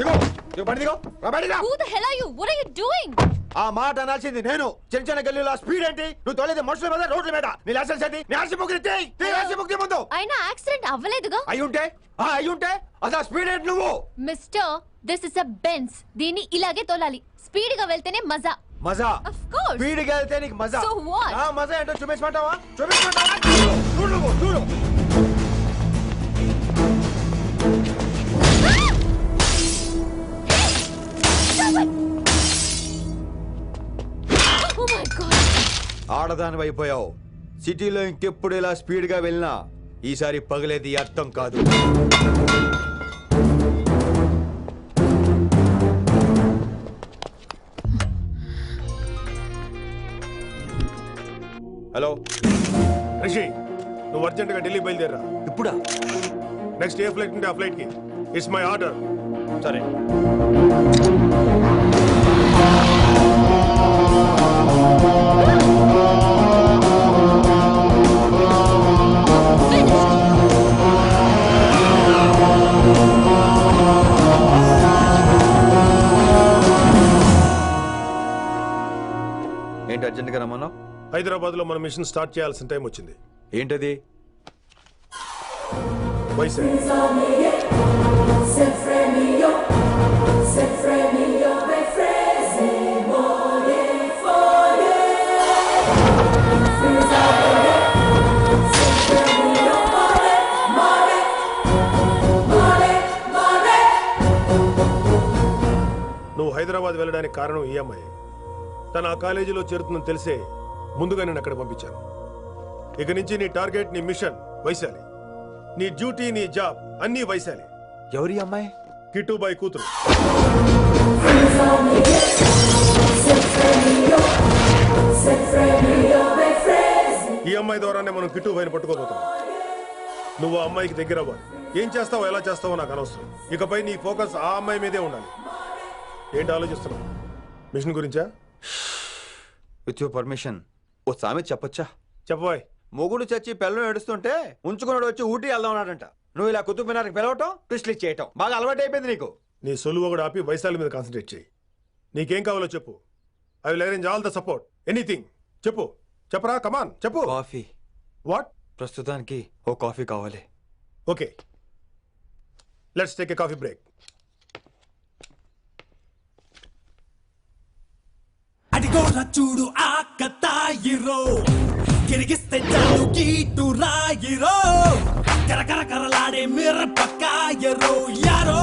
దిగో దిగో బండి దిగో రా బండి రా. Who the hell are you? What are you doing? ఆ మాట అనాల్సింది నేను. చిన్న చిన్న గల్లీలో స్పీడ్ ఏంటి? నువ్వు తోలేది మనుషుల మీద రోడ్ల మీద. నీ లైసెన్స్ ఏంటి? నీ ఆర్సీ బుక్ ఇచ్చేయ్. నీ ఆర్సీ బుక్ ముందు. అయినా యాక్సిడెంట్ అవ్వలేదుగా. అయ్యుంటే అసలు స్పీడ్ ఏంటి నువ్వు? Mister, this is a Benz. దీన్ని ఇలాగే తోలాలి. స్పీడ్ గా వెళ్తేనే మజా. మజా? Of course. స్పీడ్ గా వెళ్తే నీకు మజా. So what? ఆ మజా ఏంటో చూపించమంటావా? చూడు నువ్వు చూడు. Oh my God. ఆడదాని అయిపోయావు. సిటీలో ఇంకెప్పుడు ఇలా స్పీడ్ గా వెళ్ళినా ఈసారి పగలేది అర్థం కాదు. హలో రిషి, నువ్వు అర్జెంట్ గా ఢిల్లీ బయలుదేరా. ఇప్పుడా? నెక్స్ట్ ఏ ఫ్లైట్ ఉంటే ఆ ఫ్లైట్ కి. It's my order. సరే. ఏంటి అర్జెంట్ గా రమ్మన్నావు? హైదరాబాద్ లో మన మిషన్ స్టార్ట్ చేయాల్సిన టైం వచ్చింది. ఏంటది? వైజాగ్. నువ్వు హైదరాబాద్ వెళ్ళడానికి కారణం ఈ అమ్మాయి. తను ఆ కాలేజీలో చేరుతుందని తెలిసే ముందుగా నేను అక్కడ పంపించాను. ఇక నుంచి నీ టార్గెట్, నీ మిషన్ వైశాలి. నీ డ్యూటీ, నీ జాబ్ అన్నీ వైశాలి. ఎవరి అమ్మాయి? కిట్టుబాయ్ కూతురు. ఈ అమ్మాయి ద్వారానే మనం కిట్టుబాయిని పట్టుకోబోతున్నాం. నువ్వు ఆ అమ్మాయికి దగ్గర అవ్వాలి. ఏం చేస్తావో ఎలా చేస్తావో నాకు అనవసరం. ఇకపై నీ ఫోకస్ ఆ అమ్మాయి మీదే ఉండాలి. ఏంటి ఆలోచిస్తున్నావు? మిషన్ గురించా? విత్ యువర్ పర్మిషన్ ఓ సామెత చెప్పొచ్చా? చెప్పబాయ్. మొగుడు చచ్చి పిల్లలు ఏడుస్తుంటే ఉంచుకున్నాడు వచ్చి ఊటీ వెళ్దాం అన్నాడంట. నువ్వు ఇలా కుతుబ్ మినార్కి పిలవటం, ట్విస్ట్లు చేయటం బాగా అలవాటు అయిపోయింది నీకు. నీ సొలువు కూడా ఆపి వైశాలి మీద కాన్సన్ట్రేట్ చేయి. నీకేం కావాలో చెప్పు. I will arrange all the support. Anything చెప్పు. చెప్పరా, కమాన్ చెప్పు. కాఫీ. వాట్? ప్రస్తుతానికి ఓ కాఫీ కావాలి. Okay, let's take a coffee break. అడిగోరా చూడు ఆ కతాయిరో, గిరిగిస్తే చాలు గీటు రాయిరో, కరకర కరలాడే మిరపకాయరో యారో.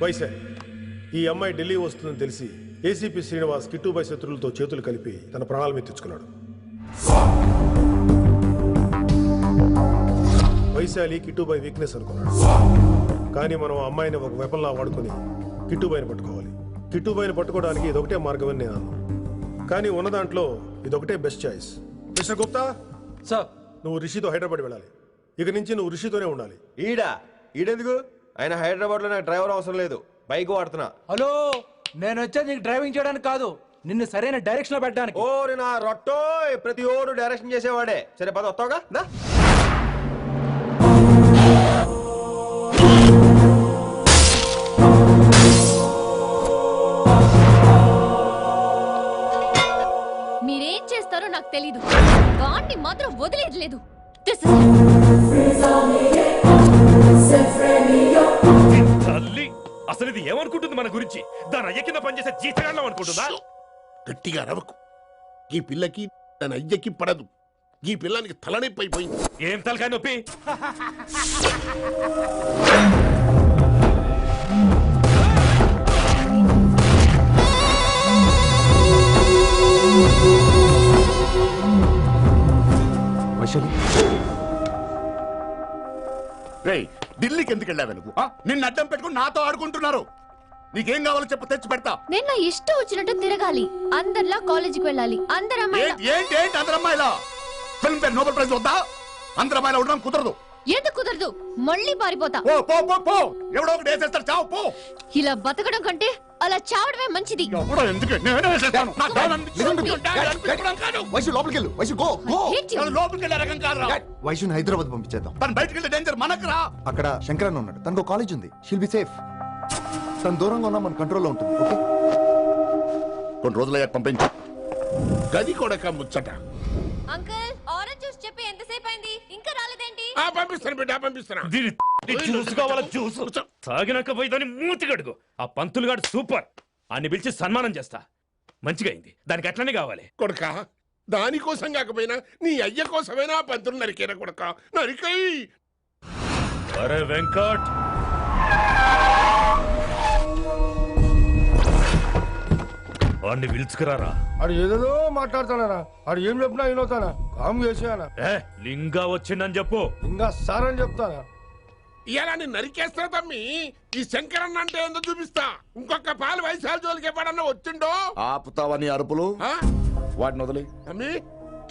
వైశాలి, ఈ అమ్మాయి ఢిల్లీ వస్తుందని తెలిసి ఏసీపీ శ్రీనివాస్ కిట్టుబాయ్ శత్రులతో చేతులు కలిపి తన ప్రాణాల మీద తెచ్చుకున్నాడు. వైశాలి కిట్టుబాయ్ వీక్నెస్ అనుకున్నాడు. కానీ మనం ఆ అమ్మాయిని ఒక వెపన్లా వాడుకొని కిట్టుబాయిని పట్టుకోవాలి. కిట్టుబాయిని పట్టుకోవడానికి ఇదొకటే మార్గం అని నేను అన్నాను. కానీ ఉన్న దాంట్లో ఇదొకటే best choice. Mister Gupta sir, నువ్వు రిషితో హైదరాబాద్ వెళ్ళాలి. ఇక నుంచి నువ్వు రిషితోనే ఉండాలి. ఈడెందుకు? ఆయన హైదరాబాద్ లో నాకు డ్రైవర్ అవసరం లేదు, బైక్ వాడుతున్నా. హలో, నేను వచ్చేది నీకు డ్రైవింగ్ చేయడానికి కాదు, నిన్ను సరైన డైరెక్షన్ లో పెట్టడానికి. ఓ నా రొట్టో, ప్రతి ఓడు డైరెక్షన్ చేసేవాడే. సరే పద, వస్తావుగా? మీరేం చేస్తారో నాకు తెలీదు, వాణ్ణి మాత్రం వదిలేదు లేదు. అసలు ఇది ఏమనుకుంటుంది మన గురించి? దాని అయ్య కింద పనిచేసే జీతగాళ్ళం అనుకుంటుందా? గట్టిగా రవకు. ఈ పిల్లకి తన అయ్యకి పడదు. ఈ పిల్లానికి తలనొప్పి అయిపోయింది. ఏం తలకాయ నొప్పి? రేయ్, ఢిల్లీకి ఎందుకు వెళ్ళావు నువ్వు? నిన్ను అడ్డం పెట్టుకుని నాతో ఆడుకుంటున్నారు. నీకేం కావాలో చెప్పు, తెచ్చి పెడతా. నేను నా ఇష్టం వచ్చినట్టు తిరగాలి, అందరిలా కాలేజీకి వెళ్ళాలి. అందరు ఏంటి అందరు అమ్మాయిలా? ఫిల్మ్ ఫేర్ నోబెల్ ప్రైజ్ వద్దా? అందరు అమ్మాయిలా ఉండడం కుదరదు. ఎందుకు కుదరదు? మళ్ళీ పారిపోతా. పో పో పో పో, ఎవడో ఒకటి వేసేస్తాడు, చావు పో. ఇలా బతకడం కంటే అలా చావడమే మంచిది. ఎవడో ఎందుకు నేనే వేసేస్తాను. నా డాన్ అనిపించుకుంటుంది, డాన్ అనిపించుకోవడం కాదు. వైశు లోపలికి వెళ్ళు. Vaishu go go. Hate you. తను లోపలికి వెళ్ళే రకం కాదురా. వైశుని హైదరాబాద్ పంపించేద్దాం. తను బయటికి వెళ్ళే డేంజర్ మనకు రా. అక్కడ శంకరన్న ఉన్నాడు, తనకు కాలేజ్ ఉంది. She'll be safe. తను దూరంగా ఉన్నా మన కంట్రోల్లో ఉంటుంది. ఓకే, కొన్ని రోజులయ్యాక పంపించు. గది కొడక ముచ్చట. అంకుల్, ఆరెంజ్ జ్యూస్ చెప్పి ఎంతసేపు అయింది? ఇంకా రాలేదేంటి? పంపిస్తాను బిడ్డ, పంపిస్తాను. దీని జ్యూస్ కావాలా? జ్యూస్ తాగినాక పోయి దాన్ని మూతి కడుగు. ఆ పంతులు గాడు సూపర్, అన్ని పిలిచి సన్మానం చేస్తా. మంచిగా అయింది, దానికి అట్లనే కావాలి. కొడక దానికోసం కాకపోయినా నీ అయ్య కోసమైనా పంతులు నరికేరా కొడక, నరికై. అరే వెంకట్, వాడిని పిలుచుకురారా. ఆడు ఏదేదో మాట్లాడతానా, ఆడు ఏం చెప్పినా వినవుతానా, కామ్ చేసానా. లింగా వచ్చిందని చెప్పు. ఇంకా సార్ అని చెప్తానా. ఇలా నేను నరికేస్తా తమ్మి. ఈ శంకరన్న అంటే ఏందో చూపిస్తా. ఇంకొక పాలు వయసాల జోలికి ఎప్పుడన్నా వచ్చిండో ఆపుతావని అరుపులు ఆ? వాటిని వదిలి తమ్మి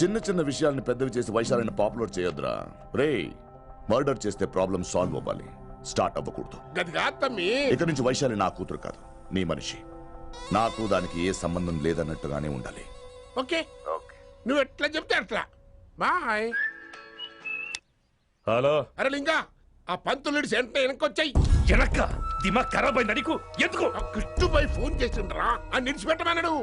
చిన్న చిన్న విషయాల్ని పెద్దవి చేసి వైశాలని పాపులర్ చేయొద్దురా. రే, మర్డర్ చేస్తే ప్రాబ్లం సాల్వ్ అవ్వాలి, స్టార్ట్ అవ్వకూడదు. గది కాదు తమ్మి. ఇక నుంచి వైశాలి నా కూతురు కాదు, నీ మనిషి. నాకు దానికి ఏ సంబంధం లేదన్నట్టుగానే ఉండాలి. ఓకే, నువ్వు ఎట్లా చెప్తే అట్లా. బాయ్. హలో. అరే లింగా, ఆ పంతులుడి సెంటర్ వెనకొచ్చాయి. వెనక్క దిమాగ్ ఖరాబ్ అయింది నీకు. ఎందుకు? కిట్టుబాయ్ ఫోన్ చేసిండ్రా, అని నిడిచిపెట్టమన్నాడు.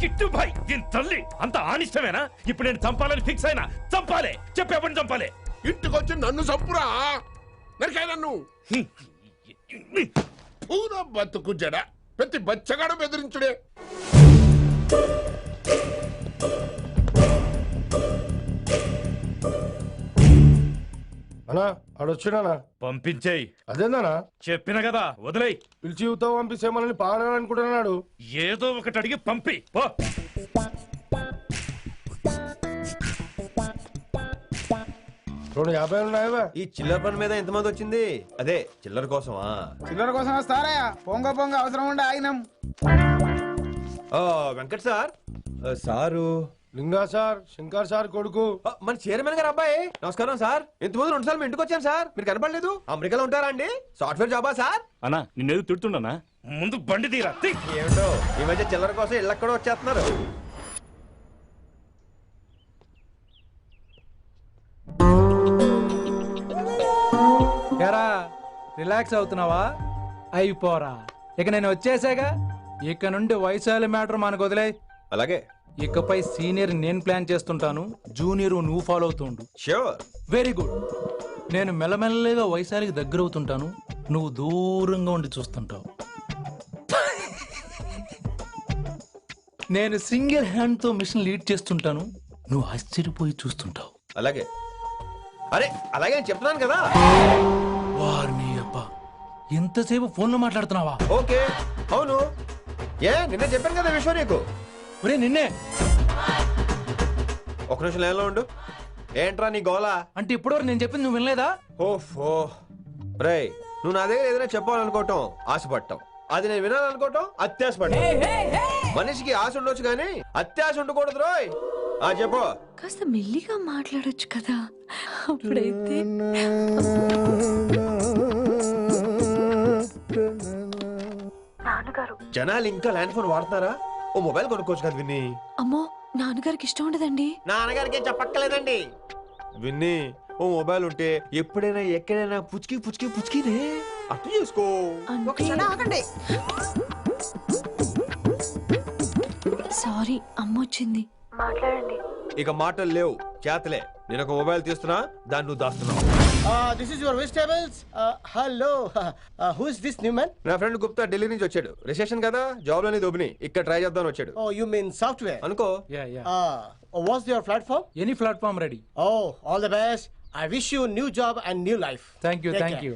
కిట్టుబాయ్ దీని తల్లి అంత ఆనిష్టమేనా? ఇప్పుడు నేను చంపాలని ఫిక్స్ అయినా. చంపాలే, చెప్పేపని చంపాలే. ఇంటికొచ్చి నన్ను చంపురా, నరికాయ నన్ను. పూర బతుకు జడ, ప్రతి బచ్చగాడు బెదిరించుడే. అన్నా ఆడొచ్చినానా? పంపించేయి. అదేందనా? చెప్పిన కదా, వదిలేయ్. పిలిచి యువత పంపిస్తే మనల్ని పాడాలనుకుంటున్నాడు. ఏదో ఒకటి అడిగి పంపి పో. 250 ఉన్నాయా? ఈ చిల్లర పని మీద ఎంతమంది వచ్చింది? అదే చిల్లర కోసమా? చిల్లర కోసం వస్తారా? పొంగ పొంగ అవసరం ఉండే ఆగినాం. వెంకట్ సార్. సారు లింగా సార్, శంకర్ సార్ కొడుకు. మన చైర్మన్ గారు అబ్బాయి. నమస్కారం సార్. ఇంతకుముందు 2 సార్లు మీ ఇంటికి వచ్చాను సార్, మీరు కనపడలేదు. అమెరికాలో ఉంటారా అండి? సాఫ్ట్వేర్ జాబా సార్? అన్నా నిన్నేది తిడుతుండనా? ముందు బండి తీరా. ఏమిటో ఈ మధ్య చిల్లర కోసం ఇళ్ళక్కడ వచ్చేస్తున్నారు. ఎరా రిలాక్స్ అవుతున్నావా? అయిపోరా, ఇక నేను వచ్చేసాగా. ఇక నుండి వైశాలి మ్యాటర్ మనకు వదిలే. అలాగే. ఇకపై సీనియర్ నేను ప్లాన్ చేస్తుంటాను, జూనియర్ నువ్వు ఫాలో అవుతుండు. ష్యూర్. Very good. నేను మెల్లమెల్లగా వైశాలికి దగ్గర అవుతుంటాను, నువ్వు దూరంగా ఉండి చూస్తుంటావు. నేను సింగిల్ హ్యాండ్ తో మిషన్ లీడ్ చేస్తుంటాను, నువ్వు ఆశ్చర్యపోయి చూస్తుంటావు. అలాగే. అరే అలాగే అని చెప్తున్నాను కదా. వారిని అబ్బా, ఎంతసేపు ఫోన్ లో మాట్లాడుతున్నావా? ఓకే. అవును. నిన్నే చెప్పాను కదా విషయం నీకు. ఒరే నిన్నే. ఒక నిమిషం లైన్లో ఉండు. ఏంట్రా నీ గోలా? అంటే ఇప్పటివరకు నేను చెప్పింది నువ్వు వినలేదా? ఓఫో రే, నువ్వు నా దగ్గర ఏదైనా చెప్పాలనుకోవటం ఆశపడటం, అది నేను వినాలనుకోవటం అత్యాశపడటం. మనిషికి ఆశ ఉండొచ్చు కానీ అత్యాశ ఉండకూడదు రోయ్. చెప్పు. కాస్త మెల్లిగా మాట్లాడొచ్చు కదా, అప్పుడైతే. జనాలు ఇంకా ల్యాండ్ ఫోన్ వాడతారా? ఓ మొబైల్ కొనుక్కోవచ్చు కదా విన్ని. అమ్మో, నాన్నగారికి ఇష్టం ఉండదండి. నాన్నగారికి చెప్పక్కర్లేదండి. విన్ని, ఓ మొబైల్ ఉంటే ఎప్పుడైనా ఎక్కడైనా పుచ్చుకి పుచ్చుకి పుచ్చుకినే అర్థం చేసుకో. సారీ, అమ్మ వచ్చింది. మాట్లాడండి. ఇక మాటలు లేవు, చేతలే. నేను ఒక మొబైల్ తీస్తున్నా, దాన్ని నువ్వు దాస్తున్నావు. This is your vegetables. Hello. Who is this new man? నా ఫ్రెండ్ గుప్తా ఢిల్లీ నుంచి వచ్చాడు. రిసెప్షన్ కదా, జాబ్ లోని దొబ్బిని ఇక్కడ ట్రై చేద్దామని వచ్చాడు. Oh, you mean software? అనుకో. What's your platform? Any platform ready. Oh, all the best. I wish you new job and new life. Thank you.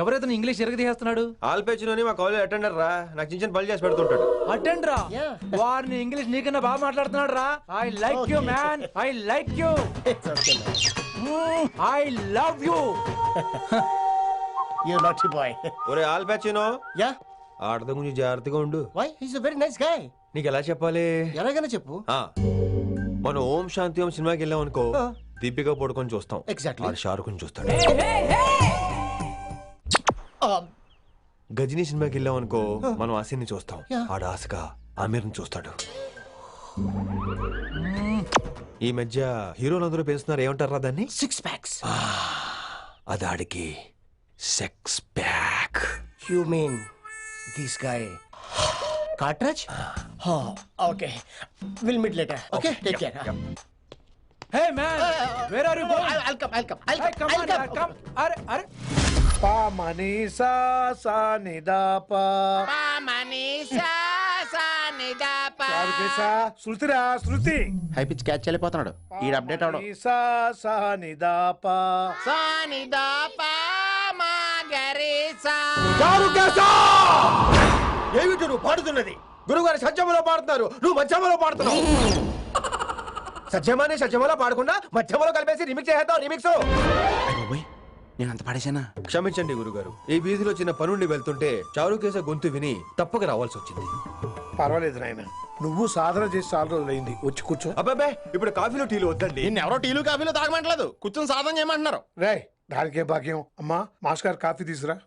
ఎవరైతే ఇంగ్లీష్ ఎరగదీస్తున్నాడు? ఆల్పేచినోని మా కాలేజ్ అటెండర్ రా, నాకు చిన్న చిన్న పనులు చేసి పెడుతుంటాడు. అటెండ్ రా. వారిని ఇంగ్లీష్ నీకన్నా బాగా మాట్లాడుతున్నాడు రా. I like you man, I like you. I love you. You naughty boy. ఒరే ఆల్పేచినో, Yeah? ఆడద గురించి జాగ్రత్తగా ఉండు. Why? He's a very nice guy. నీకు ఎలా చెప్పాలి? ఎలాగైనా చెప్పు. మనం ఓం శాంతి ఓం సినిమాకి వెళ్ళాం అనుకో, దీపిక పడుకొని చూస్తాం. Exactly. ఆడు షారుఖ్ చూస్తాడు. గజనీ సినిమాకి వెళ్ళాం అనుకో, మనం ఆసిని చూస్తాం. ఆడు ఆశగా ఆమీర్ని చూస్తాడు. ఈ మధ్య హీరోలందరూ పెంచుతున్నారు, ఏమంటారా దాన్ని? 6 packs. అది ఆడికి sex pack. You mean this guy? Cartridge? Oh, okay. We'll meet later. Okay, take care. Hey man, where are you going? I'll come. Hey, come on, yaar, come. Are. Pa manisa sa nidapa. Pa manisa sa nidapa. చారుకేశా శృతిరా Shruti. High pitch catch వెళ్ళిపోతున్నాడు. ఈ update అవడం. మనీసా సా నిదాపా. సా నిదాపా మా గరీసా. చారుకేశా! ఏమిటి నువ్వు పాడుతున్నది? గురుగారు సత్యమలో పాడుతున్నారు, నువ్వు మధ్యమలో పాడుతున్నావు. సత్యమాని సత్యమలో పాడకుండా మధ్యమలో కలిపేసి రిమిక్స్ చేద్దాం. రిమిక్స్ నేను అంత పాడేశానా? క్షమించండి గురుగారు, ఈ వీధిలో చిన్న పనుండి వెళ్తుంటే చారుకేశ గొంతు విని తప్పక రావాల్సి వచ్చింది. పర్వాలేదు నాయన, నువ్వు సాధన చేసి చాలా రోజులైంది. వచ్చి కూర్చో. అబ్బాబే, ఇప్పుడు కాఫీలో టీలు వద్దండి. నిన్న ఎవరో టీలు కాఫీలు తాగమంటలేదు, కూర్చొని సాధన చేయమంటున్నారు. రే దానికే భాగ్యం. అమ్మా మాస్టర్ గారు కాఫీ తీసురా.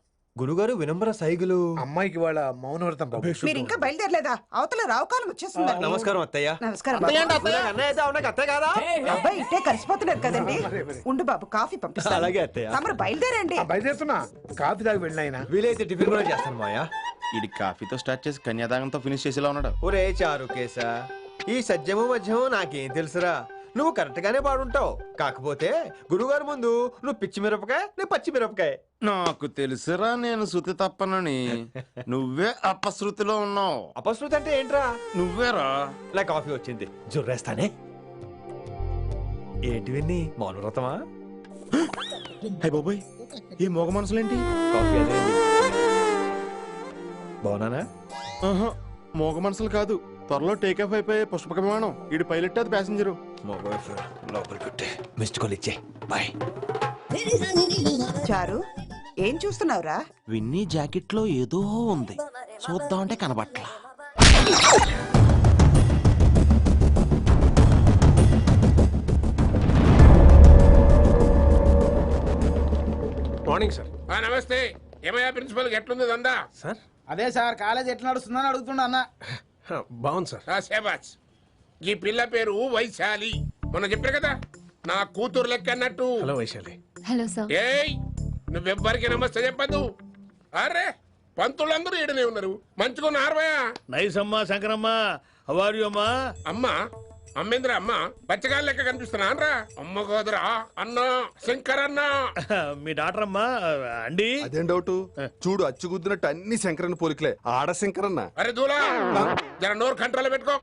గురుగారు వినమ్ర సైగులు. అమ్మాయికి వాళ్ళ మౌనవ్రతం బాబు. మీరు ఇంకా బయలుదేరలేదా? అవతల రావుకాలం వచ్చేస్తుంది. నమస్కారం అత్తయ్య. నమస్కారం. అన్నయ్య అయితే అవునా అత్తయ్య కాదా? అబ్బాయి ఇట్టే కలిసిపోతున్నారు కదండి. ఉండు బాబు, కాఫీ పంపిస్తాను. అలాగే అత్తయ్య. తమరు బయలుదేరండి. బయలుదేరుతున్నా. కాఫీ తాగి వెళ్ళినాయన. వీలైతే టిఫిన్ కూడా చేస్తాను మాయా. ఇది కాఫీతో స్టార్ట్ చేసి కన్యాదానంతో ఫినిష్ చేసేలా ఉన్నాడు. ఒరే చారుకేశ, ఈ సత్యము మధ్యము నాకేం తెలుసురా? నువ్వు కరెక్ట్ గానే పాడుంటావు. కాకపోతే గురుగారు ముందు నువ్వు పిచ్చి మిరపకాయ, నేను పచ్చి మిరపకాయ. నాకు తెలుసురా నేను శృతి తప్పనని. నువ్వే అపశృతిలో ఉన్నావు. అపశృతి అంటే ఏంట్రా? నువ్వేరా. నా కాఫీ వచ్చింది, జుర్రేస్తానే. ఏంటి విన్ని, మౌనవ్రతమా? హై బాబోయ్, ఈ మోగ మనసులేంటి? కాఫీ అదే. బాగున్నానా? మోగ మనసులు కాదు, త్వరలో టేక్ ఆఫ్ అయిపోయే పుష్పక విమానం. ఇటు పైలట్, అది ప్యాసింజరు. లోపలికి మిస్డ్ కాల్ ఇచ్చే. బాయ్. చారు, ఏం చూస్తున్నావురా? విన్నీ జాకెట్ లో ఏదో ఉంది, చూద్దామంటే కనబట్లా. Morning sir. నమస్తే. ఏమయ్యా ప్రిన్సిపల్ ఎట్లుంది దందా? సార్ అదే సార్, కాలేజ్ ఎట్లా నడుస్తుందని అడుగుతున్నా అన్న. బాగుంది సార్. శేబాజ్. ఈ పిల్ల పేరు వైశాలి. మొన్న చెప్పారు కదా, నా కూతురు లెక్క అన్నట్టు. హలో వైశాలి. Hello sir. ఏయ్, నువ్వెవ్వరికి నమస్తే చెప్పదు. అరే, పంతులందరూ ఈడనే ఉన్నారు. మంచుకున్న ఆర్వయా. నైస్ అమ్మా శంకరమ్మ. హౌ ఆర్ యు అమ్మా? అమ్మా అమ్మేంద్ర అమ్మ బచ్చగాళ్ళ లెక్క కనిపిస్తున్నా అనరా? అమ్మ కాదురా అన్న, శంకర్ అన్న. మీ డాక్టర్ అమ్మా అండి. అదేం డౌట్? చూడు అచ్చుగుద్దినట్టు అన్ని శంకరన్న పోలికలే. ఆడ శంకరన్న. అరే దూలా, జర నోరు కంట్రోల్ పెట్టుకో.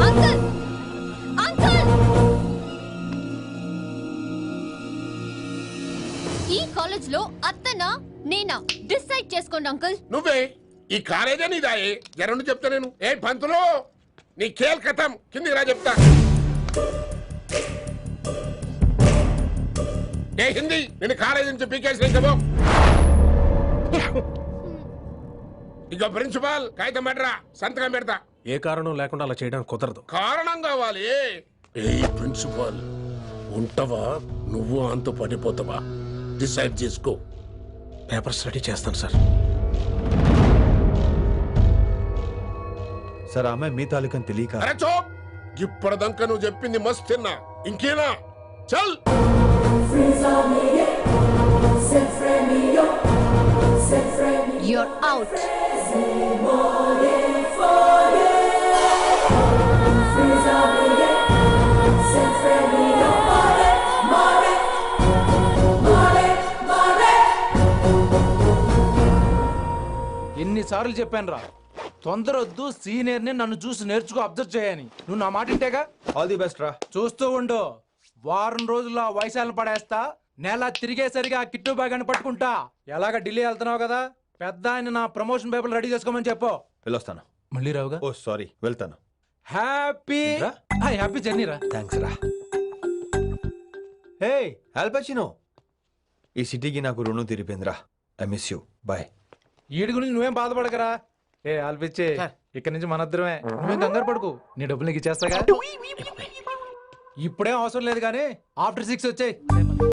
అంకుల్, అంకుల్, ఈ కాలేజ్ లో అత్తనా నేనా డిసైడ్ చేసుకోండి అంకుల్. నువ్వే ఈ కాలేజీ నీదాయే. జరండు చెప్తా నేను. ఏ పంతులు, నీ ఖేల్ కథం. కిందికి రా చెప్తా. ఏ హిందీ, నేను కాలేజీ నుంచి పీకేసి ఇంకబో. ఇక ప్రిన్సిపాల్ కాగితం పెట్టరా, సంతకం పెడతా. ఏ కారణం లేకుండా అలా చేయడానికి కుదరదు. కారణం కావాలి. ఏ ప్రిన్సిపాల్, ఉంటావా నువ్వు అంతు పడిపోతావా? డిసైడ్ చేసుకో. పేపర్స్ రెడీ చేస్తాను సార్. సార్ ఆమె మీ తాలూకని తెలియక. అరే చోప్, ఇప్పటిదాకా నువ్వు చెప్పింది మస్తు తిన్నా. ఇంకేనా? చల్. You're out. ఎన్నిసార్లు చెప్పాను రా, తొందర వద్దు, సీనియర్ ని నన్ను చూసి నేర్చుకో, అబ్జర్వ్ చేయని. నువ్వు నా మాట ఇంటేగా. ఆల్ ది బెస్ట్ రా. చూస్తూ ఉండు, వారం రోజుల్లో ఆ వైశాలను పడేస్తా. నెల తిరిగేసరిగా ఆ కిట్టు బ్యాగ్ పట్టుకుంటా. ఎలాగ ఢిల్లీ వెళ్తున్నావు కదా, పెద్ద ఆయన నా ప్రమోషన్ పేపర్లు రెడీ చేసుకోమని చెప్పు. వెళ్ళొస్తాను. మళ్ళీ రావుగా? ఓ సారీ, వెళ్తాను. హ్యాపీ హ్యాపీ జర్నీ రా. థ్యాంక్స్ రా. హే ఆల్పచినో, ఈ సిటీకి నాకు రుణం తీరిపోయిందిరా. I miss you. బాయ్. వీడి గురించి నువ్వేం బాధపడకరా, ఏ ఆల్పిచ్చి ఇక్కడ నుంచి మనద్దరమే నువ్వేం కంగారు పడుకు నీ డబ్బులు నీకు ఇచ్చేస్తాగా ఇప్పుడేం అవసరం లేదు కానీ ఆఫ్టర్ 6 వచ్చాయి